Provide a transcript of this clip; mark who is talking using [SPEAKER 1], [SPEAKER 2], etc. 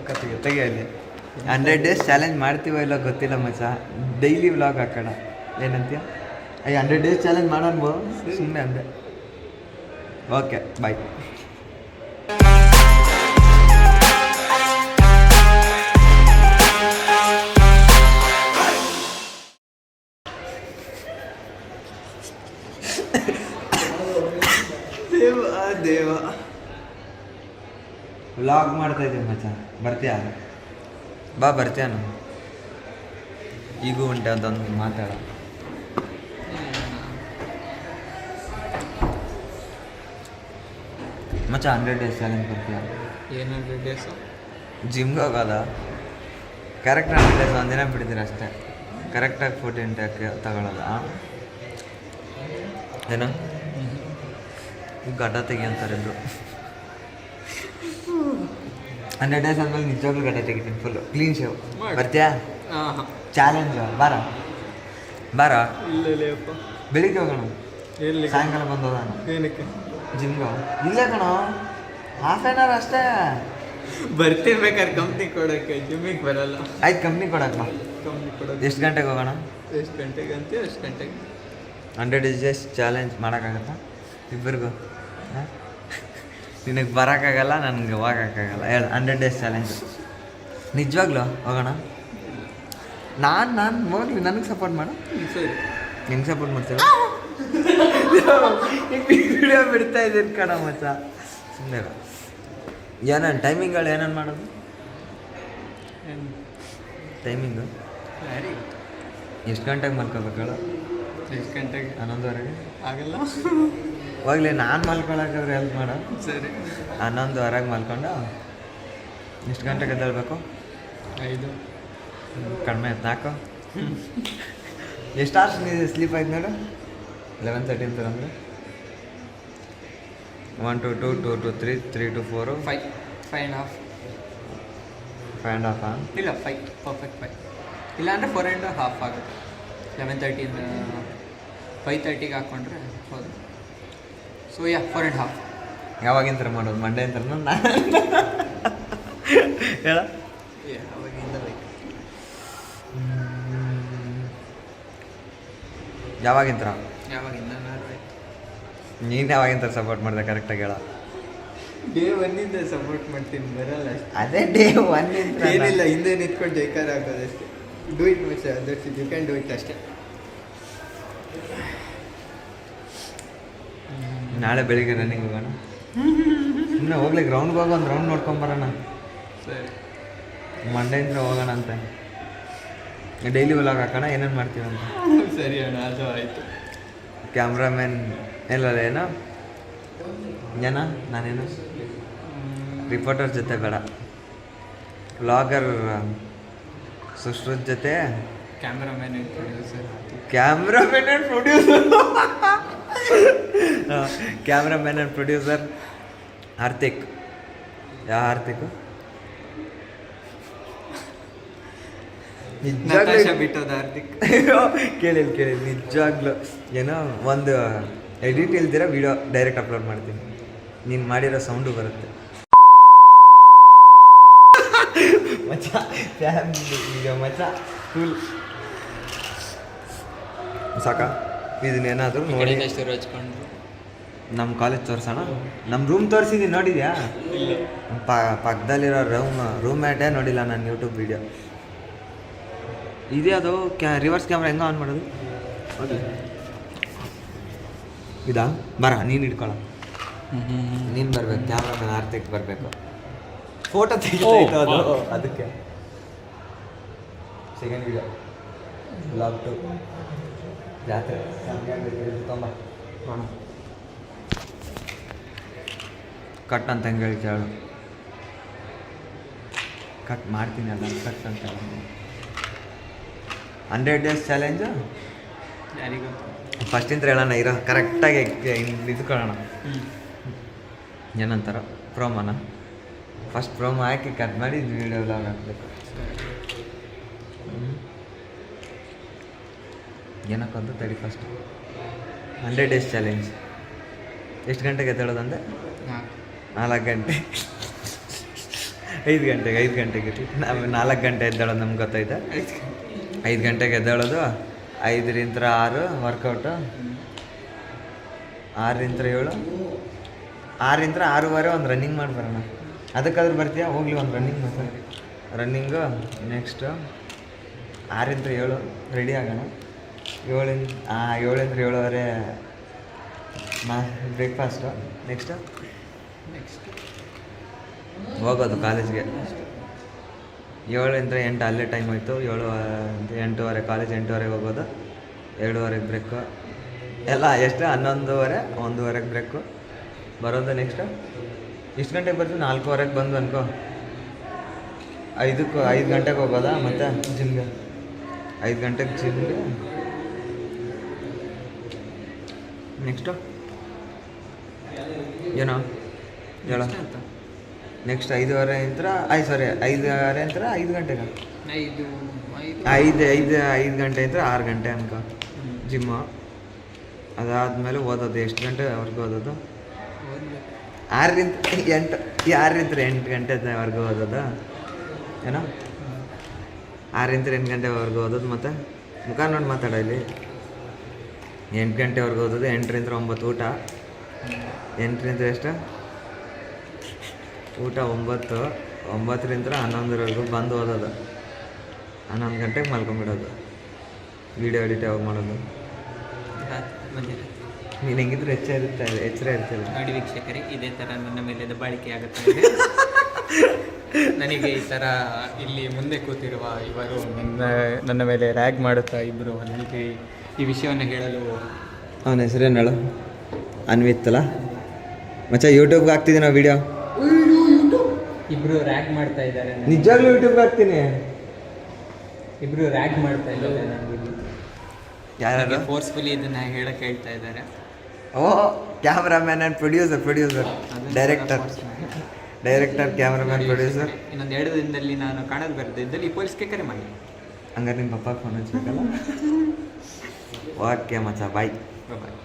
[SPEAKER 1] ಕತೆಗೆ ತೆಗಿಯಲ್ಲಿ 100 days challenge ಮಾಡ್ತೀವೋ ಇಲ್ಲ ಗೊತ್ತಿಲ್ಲ ಮಚ್ಚ. ಡೈಲಿ ವ್ಲಾಗ್ ಹಾಕೋಣ ಏನಂತೀಯ? 100 ಡೇಸ್ ಚಾಲೆಂಜ್ ಮಾಡೋಣ ಸುಮ್ಮನೆ ಅಂದೆ. Okay bye. ದೇವ ವ್ಲಾಗ್ ಮಾಡ್ತಾ ಇದ್ದೀವಿ ಮಚ್ಚ. ಬರ್ತೀಯಾ? ಬಾ ಬರ್ತೀಯ? ನಾನು ಈಗೂ ಉಂಟೆ ಅದೊಂದು ಮಾತಾಡ. ಮಚ್ಚ 100 ಡೇಸ್ ಚಾಲೆಂಜ್ ಬರ್ತೀಯ?
[SPEAKER 2] ಏನು 100 ಡೇಸು?
[SPEAKER 1] ಜಿಮ್ಗೆ ಹೋಗೋದ ಕರೆಕ್ಟ್ 100 ಡೇಸ್ ಒಂದಿನ ಬಿಡ್ತೀರ ಅಷ್ಟೇ. ಕರೆಕ್ಟಾಗಿ ಫುಡ್ ಇಂಟೇಕ್ ತಗೊಳ್ಳೋದ ಏನೋ ಗಡ್ಡ ತೆಗಿ ಅಂತಾರೆ ಎಲ್ಲರು. 100 ಡೇಸ್ ಆದ್ಮೇಲೆ ನಿಜವಾಗ್ಲೂ ಗಡ್ಡ ತೆಗಿತೀನಿ ಫುಲ್ಲು ಕ್ಲೀನ್ ಶೇವ್. ಬರ್ತೀಯಾ? ಚಾಲೆಂಜ್ ಬಾರ ಬಾರ.
[SPEAKER 2] ಇಲ್ಲಪ್ಪ
[SPEAKER 1] ಬೆಳಿಗ್ಗೆ ಹೋಗೋಣ,
[SPEAKER 2] ಎಲ್ಲಿ?
[SPEAKER 1] ಸಾಯಂಕಾಲ ಬಂದು ಹೋಗೋಣ.
[SPEAKER 2] ಏನಕ್ಕೆ?
[SPEAKER 1] ಜಿಮ್ಗೆ ಇಲ್ಲೇ ಕಣೋ, ಹಾಫ್ ಆನ್ ಅವರ್ ಅಷ್ಟೇ.
[SPEAKER 2] ಬರ್ತಿರ್ಬೇಕಾದ್ರೆ ಕಂಪ್ನಿ ಕೊಡೋಕ್ಕೆ, ಜಿಮ್ಮಿಗೆ ಬರಲ್ಲ.
[SPEAKER 1] ಆಯ್ತು ಕಂಪ್ನಿ ಕೊಡಕ್ಕೆ ಬಾ.
[SPEAKER 2] ಕಂಪ್ನಿ ಕೊಡೋಕೆ
[SPEAKER 1] ಎಷ್ಟು ಗಂಟೆಗೆ ಹೋಗೋಣ?
[SPEAKER 2] ಎಷ್ಟು ಗಂಟೆಗೆ ಅಂತೀವಿ ಅಷ್ಟು ಗಂಟೆಗೆ.
[SPEAKER 1] 100 ಡೇಸ್ ಚಾಲೆಂಜ್ ಮಾಡೋಕ್ಕಾಗತ್ತಾ ಇಬ್ಬರಿಗೂ? ನಿನಗೆ ಬರೋಕ್ಕಾಗಲ್ಲ, ನನಗೆ ಹೋಗೋಕ್ಕಾಗಲ್ಲ. ಹೇಳು 100 ಡೇಸ್ ಚಾಲೆಂಜ್ ನಿಜವಾಗ್ಲೂ ಹೋಗೋಣ? ನಾನು ಹೋಗ್ಲಿ, ನನಗೆ ಸಪೋರ್ಟ್ ಮಾಡು.
[SPEAKER 2] ಸರಿ,
[SPEAKER 1] ಹೆಂಗೆ ಸಪೋರ್ಟ್ ಮಾಡ್ತೀವಿ? ವಿಡಿಯೋ ಬಿಡ್ತಾ ಇದ್ದೀನಿ ಕಣ ಮಚ್ಚ, ಸುಮ್ಮನೆ ಏನೇನು ಟೈಮಿಂಗ್ಗಳು ಏನೇನು ಮಾಡೋದು? ಟೈಮಿಂಗು ಎಷ್ಟು ಗಂಟೆಗೆ ಮಲ್ಕೋಬೇಕು ಹೇಳು?
[SPEAKER 2] ಎಷ್ಟು ಗಂಟೆಗೆ?
[SPEAKER 1] 11:30
[SPEAKER 2] ಆಗಲ್ಲ.
[SPEAKER 1] ಹೋಗ್ಲಿ, ನಾನು ಮಲ್ಕೊಳಕ್ಕಾದ್ರೆ ಹೆಲ್ಪ್ ಮಾಡು.
[SPEAKER 2] ಸರಿ,
[SPEAKER 1] 11:30 ಮಲ್ಕೊಂಡು ಎಷ್ಟು ಗಂಟೆಗೆ ಎದ್ದೇಳಬೇಕು?
[SPEAKER 2] 5.
[SPEAKER 1] ಕಡಿಮೆ ಆಯ್ತು 4. ಎಷ್ಟು ಅವರ್ಸ್ ಸ್ಲೀಪ್ ಆಯ್ತು ನೋಡು? 11:30 ಅಂತಾರೆ. 1 to 2, 2 to 3, 3 to 4,
[SPEAKER 2] 5, 5.5.
[SPEAKER 1] 5.5.
[SPEAKER 2] ಇಲ್ಲ 5, ಪರ್ಫೆಕ್ಟ್ 5. ಇಲ್ಲ ಅಂದರೆ 4.5 ಆಗುತ್ತೆ. 11:30 5:30ಗೆ ಹಾಕ್ಕೊಂಡ್ರೆ ಹೌದು. ಸೊ 4.5.
[SPEAKER 1] ಯಾವಾಗಿನ ಥರ ಮಾಡೋದು? ಮಂಡೇ ಅಂತ ಹೇಳ.
[SPEAKER 2] ಅವಾಗಿಂದ
[SPEAKER 1] ಯಾವಾಗಿನ ಥರ?
[SPEAKER 2] ಯಾವಾಗಿಂದ
[SPEAKER 1] ನೀನು ಯಾವಾಗಿನ ಥರ ಸಪೋರ್ಟ್ ಮಾಡಿದೆ ಕರೆಕ್ಟಾಗಿ ಹೇಳ.
[SPEAKER 2] ಡೇ 1 ಸಪೋರ್ಟ್ ಮಾಡ್ತೀನಿ, ಬರಲ್ಲ ಅಷ್ಟೇ.
[SPEAKER 1] ಅದೇ ಡೇ 1
[SPEAKER 2] ಏನಿಲ್ಲ, ಹಿಂದೆ ನಿಂತ್ಕೊಂಡು ಜೈಕಾರ ಹಾಕೋದಷ್ಟೇ. Do it much, that's it, you can do it ಅಷ್ಟೇ.
[SPEAKER 1] ನಾಳೆ ಬೆಳಿಗ್ಗೆ ರನ್ನಿಂಗ್ ಹೋಗೋಣ. ಸುಮ್ಮನೆ ಹೋಗ್ಲಿ, ಗ್ರೌಂಡ್ಗೆ ಹೋಗಿ ಒಂದು ರೌಂಡ್ ನೋಡ್ಕೊಂಬರೋಣ.
[SPEAKER 2] ಸರಿ,
[SPEAKER 1] ಮಂಡೆಯಿಂದ ಹೋಗೋಣ ಅಂತ. ಡೈಲಿ ವ್ಲಾಗ್ ಹಾಕೋಣ, ಏನೇನು ಮಾಡ್ತೀವಿ ಅಂತ.
[SPEAKER 2] ಸರಿ ಅಣ್ಣ, ಅದು ಆಯಿತು.
[SPEAKER 1] ಕ್ಯಾಮ್ರಾಮ್ಯಾನ್ ಎಲ್ಲಲ್ಲ ಏನೋ ನಾನೇನು ರಿಪೋರ್ಟರ್ ಜೊತೆ ಬೇಡ, ವ್ಲಾಗರ್ ಸುಶ್ರುತ್ ಜೊತೆ
[SPEAKER 2] cameraman and producer.
[SPEAKER 1] Cameraman and producer cameraman and producer Hardik. ಯಾವ ಹಾರ್ದಿಕ್? ನಿಜವಾಗ್ಲೂ
[SPEAKER 2] ಬಿಟ್ಟೋದು ಹಾರ್ದಿಕ್.
[SPEAKER 1] ಕೇಳಿಲ್ಲ ನಿಜವಾಗ್ಲೂ ಏನೋ ಒಂದು ಎಡಿಟ್ ಇಲ್ದಿರ ವಿಡಿಯೋ ಡೈರೆಕ್ಟ್ ಅಪ್ಲೋಡ್ ಮಾಡ್ತೀನಿ. ನೀನು ಮಾಡಿರೋ ಸೌಂಡು ಬರುತ್ತೆ ಮಚ್ಚ. ಫ್ಯಾಮಿಲಿ ವಿಡಿಯೋ ಮಚ್ಚ, ಫುಲ್ ಸಾಕ. ಇದನ್ನೇನಾದರೂ ನೋಡಿ
[SPEAKER 2] ಹಚ್ಕೊಂಡ್ರು
[SPEAKER 1] ನಮ್ಮ ಕಾಲೇಜ್ ತೋರಿಸೋಣ. ನಮ್ಮ ರೂಮ್ ತೋರಿಸಿದ್ದೀನಿ, ನೋಡಿದ್ಯಾ? ಪಕ್ಕದಲ್ಲಿರೋ ರೂಮ್ಮೇಟೇ ನೋಡಿಲ್ಲ ನಾನು ಯೂಟ್ಯೂಬ್ ವೀಡಿಯೋ. ಇದೇ ಅದು ರಿವರ್ಸ್ ಕ್ಯಾಮ್ರಾ ಹೆಂಗೆ ಆನ್ ಮಾಡೋದು? ಓಕೆ, ಇದಾ? ಬರ, ನೀನು ಇಟ್ಕೊಳ್ಳೋ. ನೀನು ಬರ್ಬೇಕು, ಕ್ಯಾಮ್ರಾ ಆರ್ತಿಕ್ ಬರಬೇಕು. ಫೋಟೋ ತೆಗಿತಾ ಅದು, ಅದಕ್ಕೆ. ಸೆಕೆಂಡ್ ವಿಡಿಯೋ ವ್ಲಾಗ್ 2 ಜಾತ್ರೆ ತೊಂಬ ಕಟ್ ಅಂತ ಹೆಂಗೆ ಹೇಳಿ ಕೇಳು. ಕಟ್ ಮಾಡ್ತೀನಿ ಅಲ್ಲ, ಕಟ್ ಅಂತ. 100 ಡೇಸ್ ಚಾಲೆಂಜು
[SPEAKER 2] ಯಾರಿಗೂ
[SPEAKER 1] ಫಸ್ಟಿಂದ ಹೇಳೋಣ ಇರೋ ಕರೆಕ್ಟಾಗಿ ಇದ್ಕೊಳ್ಳೋಣ. ಏನಂತಾರ ಪ್ರೋಮೋನ? ಫಸ್ಟ್ ಪ್ರೋಮೋ ಹಾಕಿ ಕಟ್ ಮಾಡಿ ವೀಡಿಯೋ ವ್ಲಾಗ್ ಹಾಕಬೇಕು. ಏನಕ್ಕಂತ ತಡಿ. ಫಸ್ಟ್ 100 ಡೇಸ್ ಚಾಲೆಂಜ್ ಎಷ್ಟು ಗಂಟೆಗೆ ಎದ್ದೇಳೋದಂದೆ?
[SPEAKER 2] 4
[SPEAKER 1] ಗಂಟೆ. ಐದು ಗಂಟೆಗೆ ನಾವು 4 ಗಂಟೆ ಎದ್ದೇಳೋದು ನಮ್ಗೆ ಗೊತ್ತೈತೆ. 5 ಗಂಟೆಗೆ ಎದ್ದೇಳೋದು, 5ರಿಂದ 6 ವರ್ಕೌಟು, 6ರಿಂದ 7, 6ರಿಂದ 6:15 ಒಂದು ರನ್ನಿಂಗ್ ಮಾಡಿ ಬರೋಣ. ಅದಕ್ಕಾದ್ರೂ ಬರ್ತೀಯಾ? ಹೋಗ್ಲಿ ಒಂದು ರನ್ನಿಂಗ್ ಮತ್ತೆ ರನ್ನಿಂಗು. ನೆಕ್ಸ್ಟು 6ರಿಂದ 7 ರೆಡಿ ಆಗೋಣ. 7ರಿಂದ 7:30 ಬ್ರೇಕ್ಫಾಸ್ಟು. ನೆಕ್ಸ್ಟು ಹೋಗೋದು ಕಾಲೇಜ್ಗೆ. 7ರಿಂದ 8 ಅಲ್ಲೇ ಟೈಮ್ ಹೋಯ್ತು. 8:30 ಕಾಲೇಜ್, 8:30 ಹೋಗೋದು, 2:30 ಬ್ರೇಕು ಎಲ್ಲ ಎಷ್ಟು 11:30, 1:30 ಬ್ರೇಕು ಬರೋದು. ನೆಕ್ಸ್ಟು ಎಷ್ಟು ಗಂಟೆಗೆ ಬರ್ತೀವಿ? 4:15 ಬಂದು ಅನ್ಕೋ. 5 ಗಂಟೆಗೆ ಹೋಗೋದಾ ಮತ್ತು ಜಿಮ್ಗೆ? 5 ಗಂಟೆಗೆ ಜಿಮ್ಗೆ. ನೆಕ್ಸ್ಟು ಏನೋ ಹೇಳೋ. ನೆಕ್ಸ್ಟ್ 5:30 5 ಗಂಟೆಗೆ, 5 ಗಂಟೆ 6 ಗಂಟೆ ಅನ್ಕೋ ಜಿಮ್ಮು. ಅದಾದಮೇಲೆ ಓದೋದು. ಎಷ್ಟು ಗಂಟೆವರೆಗೂ ಓದೋದು? 6ರಿಂದ 8 ಗಂಟೆವರೆಗೂ ಓದೋದು ಏನೋ. 6ರಿಂದ 8 ಗಂಟೆವರೆಗೂ ಓದೋದು. ಮತ್ತು ಮುಖ ನೋಡಿ ಮಾತಾಡೋ ಇಲ್ಲಿ. 8 ಗಂಟೆವರೆಗೂ ಓದೋದು. 8ರಿಂದ 9 ಊಟ. 8ರಿಂದ ಎಷ್ಟು ಊಟ? 9. 9ರಿಂದ 11 ಬಂದು ಓದೋದು. 11 ಗಂಟೆಗೆ ಮಲ್ಕೊಂಬಿಡೋದು. ವೀಡಿಯೋ ಎಡಿಟ್ ಯಾವಾಗ ಮಾಡೋದು? ನೀನು ಹೆಂಗಿದ್ರು ಎಚ್ಚರ ಇರ್ತಿಲ್ಲ.
[SPEAKER 2] ನೋಡಿ ವೀಕ್ಷಕರೇ, ಇದೇ ಥರ ನನ್ನ ಮೇಲೆ ದಬ್ಬಾಳಿಕೆ ಆಗುತ್ತದೆ. ನನಗೆ ಈ ಥರ ಇಲ್ಲಿ ಮುಂದೆ ಕೂತಿರುವ ಇವರು ನನ್ನ ಮೇಲೆ ರ್ಯಾಗ್ ಮಾಡುತ್ತಾ ಇಬ್ಬರು ನನಗೆ ಈ ವಿಷಯವನ್ನು ಹೇಳಲು.
[SPEAKER 1] ಅವನ ಹೆಸರೇನು ಹೇಳು? ಅನ್ವಿತ್ತಲ್ಲ ಮಚ್ಚ. ಯೂಟ್ಯೂಬ್ಗೆ ಹಾಕ್ತಿದ್ದೀವಿ ನಾವು ವೀಡಿಯೋ.
[SPEAKER 2] ಇಬ್ರು ರ್ಯಾಗ್ ಮಾಡ್ತಾ ಇದ್ದಾರೆ.
[SPEAKER 1] ನಿಜವಾಗ್ಲೂ ಯೂಟ್ಯೂಬ್ಗೆ ಹಾಕ್ತೀನಿ.
[SPEAKER 2] ಇಬ್ರು ರ್ಯಾಗ್ ಮಾಡ್ತಾ ಇದ್ದಾರೆ ನನಗೆ.
[SPEAKER 1] ಯಾರು
[SPEAKER 2] ಫೋರ್ಸ್ಫುಲಿ ಇದನ್ನ ಹೇಳಕ್ಕೆ ಹೇಳ್ತಾ ಇದ್ದಾರೆ.
[SPEAKER 1] ಓ, cameraman and producer, director, cameraman, producer.
[SPEAKER 2] ಇನ್ನೊಂದು 2 ದಿನದಲ್ಲಿ ನಾನು ಕಾಣೋದು ಬರದಿದ್ದಲ್ಲಿ ಈ ಪೊಲೀಸ್ಗೆ ಕರೆ ಮಾಡಿ.
[SPEAKER 1] ಹಂಗಾರೆ ನಿಮ್ಮ ಪಪ್ಪ ಫೋನ್ ಹಚ್ಬೇಕಲ್ಲ. ಓಕೆ ಮಚ್ಚ, ಬಾಯ್.
[SPEAKER 2] ಬಾಯ್.